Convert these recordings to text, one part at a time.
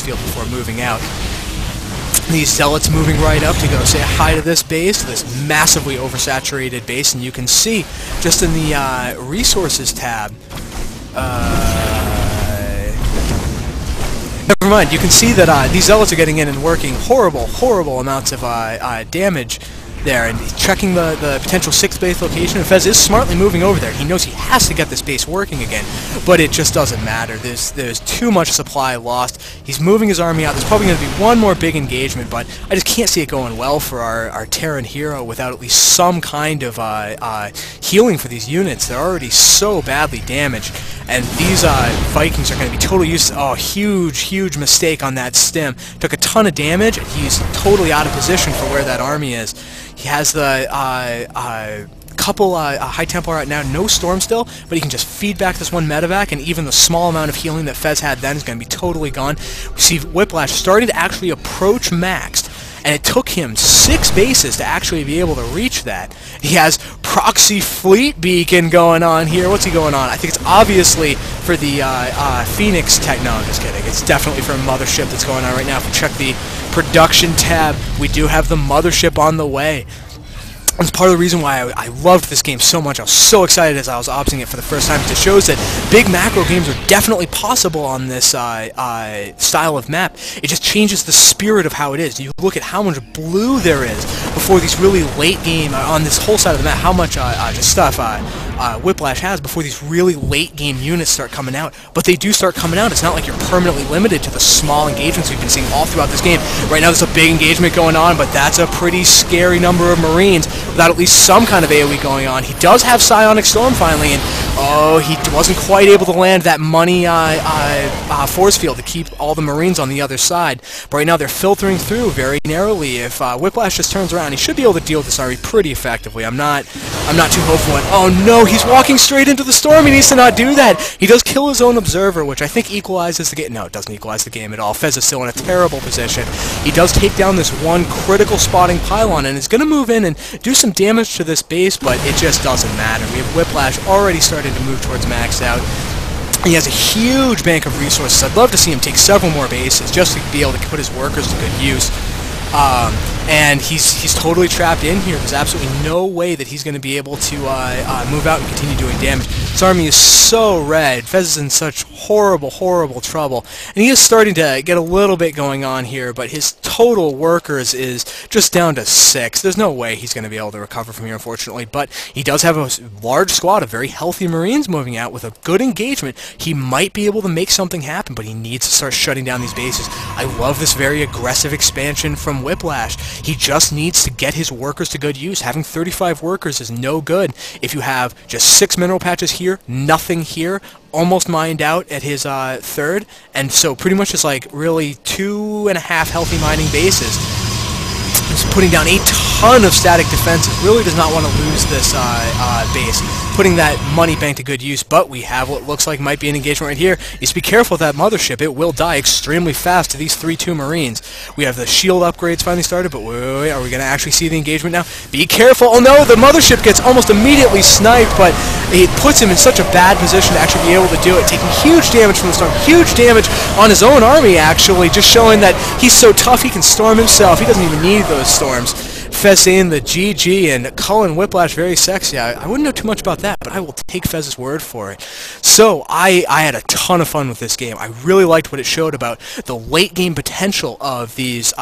field before moving out. These zealots moving right up to go say hi to this base, this massively oversaturated base, and you can see just in the resources tab. Never mind. You can see that these zealots are getting in and working horrible amounts of damage there, and he's checking the potential 6th base location, and Fezz is smartly moving over there. He knows he has to get this base working again, but it just doesn't matter. There's too much supply lost. He's moving his army out. There's probably going to be one more big engagement, but I just can't see it going well for our Terran hero without at least some kind of healing for these units. They're already so badly damaged, and these Vikings are going to be totally useless. Oh, huge mistake on that stim. Took a ton of damage, and he's totally out of position for where that army is. He has the couple High Templar right now, no Storm still, but he can just feed back this one medevac, and even the small amount of healing that Fezz had then is going to be totally gone. We see Whiplash starting to actually approach maxed, and it took him 6 bases to actually be able to reach that. He has proxy fleet beacon going on here. What's he going on? I think it's obviously for the Phoenix tech. No, I'm just kidding. It's definitely for a mothership that's going on right now. If we check the production tab, we do have the mothership on the way. That's part of the reason why I loved this game so much. I was so excited as I was opting it for the first time. It shows that big macro games are definitely possible on this style of map. It just changes the spirit of how it is. You look at how much blue there is before these really late game, on this whole side of the map, how much just stuff Whiplash has before these really late game units start coming out. But they do start coming out. It's not like you're permanently limited to the small engagements we've been seeing all throughout this game. Right now there's a big engagement going on, but that's a pretty scary number of Marines without at least some kind of AoE going on. He does have Psionic Storm finally, and oh, he wasn't quite able to land that money force field to keep all the Marines on the other side. But right now they're filtering through very narrowly. If Whiplash just turns around, he should be able to deal with this army pretty effectively. I'm not too hopeful. And, oh no, he's walking straight into the storm. He needs to not do that. He does kill his own observer, which I think equalizes the game. No, it doesn't equalize the game at all. Fezz is still in a terrible position. He does take down this one critical spotting pylon and is going to move in and do some damage to this base, but it just doesn't matter. We have Whiplash already starting to move towards max out. He has a huge bank of resources. I'd love to see him take several more bases just to be able to put his workers to good use. And he's totally trapped in here. There's absolutely no way that he's going to be able to move out and continue doing damage. This army is so red. Fezz is in such horrible trouble. And he is starting to get a little bit going on here, but his total workers is just down to 6. There's no way he's going to be able to recover from here, unfortunately. But he does have a large squad of very healthy Marines moving out with a good engagement. He might be able to make something happen, but he needs to start shutting down these bases. I love this very aggressive expansion from Whiplash. He just needs to get his workers to good use. Having 35 workers is no good if you have just 6 mineral patches here, nothing here, almost mined out at his 3rd, and so pretty much just like really 2.5 healthy mining bases. He's putting down a ton of static defenses. Really does not want to lose this base. Putting that money bank to good use, but we have what looks like might be an engagement right here. You just be careful with that mothership. It will die extremely fast to these 3-2 Marines. We have the shield upgrades finally started, but wait, are we going to actually see the engagement now? Be careful. Oh no, the mothership gets almost immediately sniped, but it puts him in such a bad position to actually be able to do it, taking huge damage from the storm, huge damage on his own army actually, just showing that he's so tough he can storm himself. He doesn't even need those storms. Fezz saying the GG, and Cullen Whiplash very sexy. I wouldn't know too much about that, but I will take Fezz's word for it. So I had a ton of fun with this game. I really liked what it showed about the late game potential of these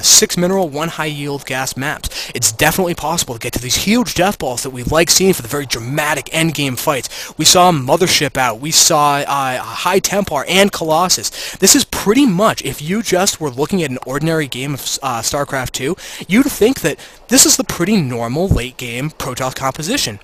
6 mineral, 1 high yield gas maps. It's definitely possible to get to these huge death balls that we like seeing for the very dramatic end game fights. We saw Mothership out. We saw High Templar and Colossus. This is pretty much, if you just were looking at an ordinary game of StarCraft 2, you'd think that this is the pretty normal late game Protoss composition.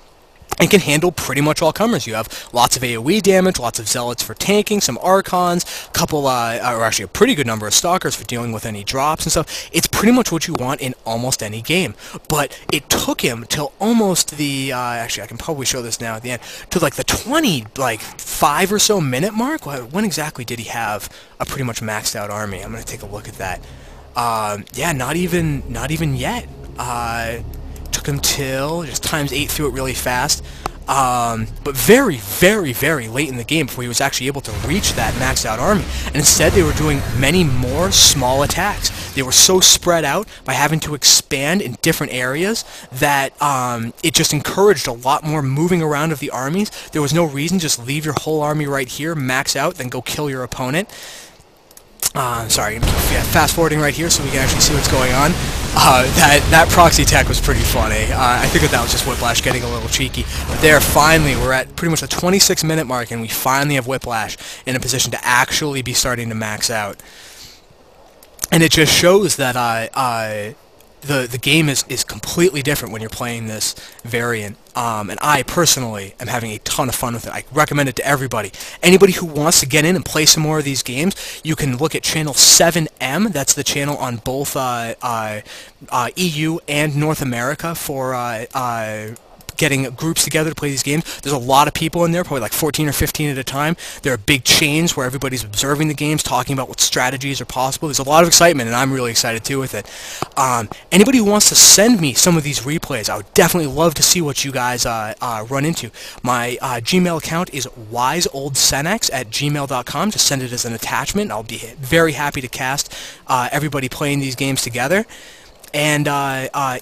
It can handle pretty much all comers. You have lots of AoE damage, lots of Zealots for tanking, some Archons, a couple, or actually a pretty good number of Stalkers for dealing with any drops and stuff. It's pretty much what you want in almost any game. But it took him till almost the, actually I can probably show this now at the end, to like the 5 or so minute mark. When exactly did he have a pretty much maxed out army? I'm going to take a look at that. Yeah, not even yet. Took him till, just times 8 through it really fast. but very, very, very late in the game before he was actually able to reach that maxed out army. And instead they were doing many more small attacks. They were so spread out by having to expand in different areas that it just encouraged a lot more moving around of the armies. There was no reason to just leave your whole army right here, max out, then go kill your opponent. Sorry, fast forwarding right here so we can actually see what's going on. That proxy tech was pretty funny. I think that was just Whiplash getting a little cheeky. But there, finally, we're at pretty much the 26-minute mark, and we finally have Whiplash in a position to actually be starting to max out. And it just shows that the game is completely different when you're playing this variant. And I personally am having a ton of fun with it. I recommend it to everybody. Anybody who wants to get in and play some more of these games, you can look at channel 7M. That's the channel on both EU and North America for getting groups together to play these games. There's a lot of people in there, probably like 14 or 15 at a time. There are big chains where everybody's observing the games, talking about what strategies are possible. There's a lot of excitement, and I'm really excited too with it. Anybody who wants to send me some of these replays, I would definitely love to see what you guys run into. My Gmail account is wiseoldsenex@gmail.com. Just send it as an attachment. I'll be very happy to cast everybody playing these games together. And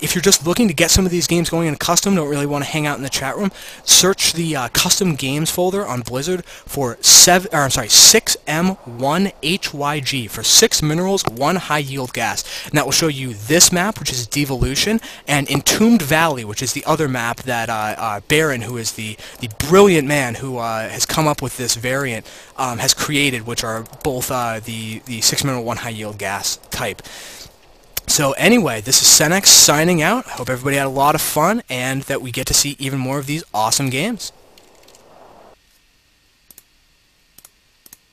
if you're just looking to get some of these games going in custom, don't really want to hang out in the chat room, search the custom games folder on Blizzard for 6M1HYG for 6 minerals, 1 high yield gas. And that will show you this map, which is Devolution, and Entombed Valley, which is the other map that Baron, who is the brilliant man who has come up with this variant, has created, which are both the 6 mineral, 1 high yield gas type. So anyway, this is Senex signing out. I hope everybody had a lot of fun and that we get to see even more of these awesome games.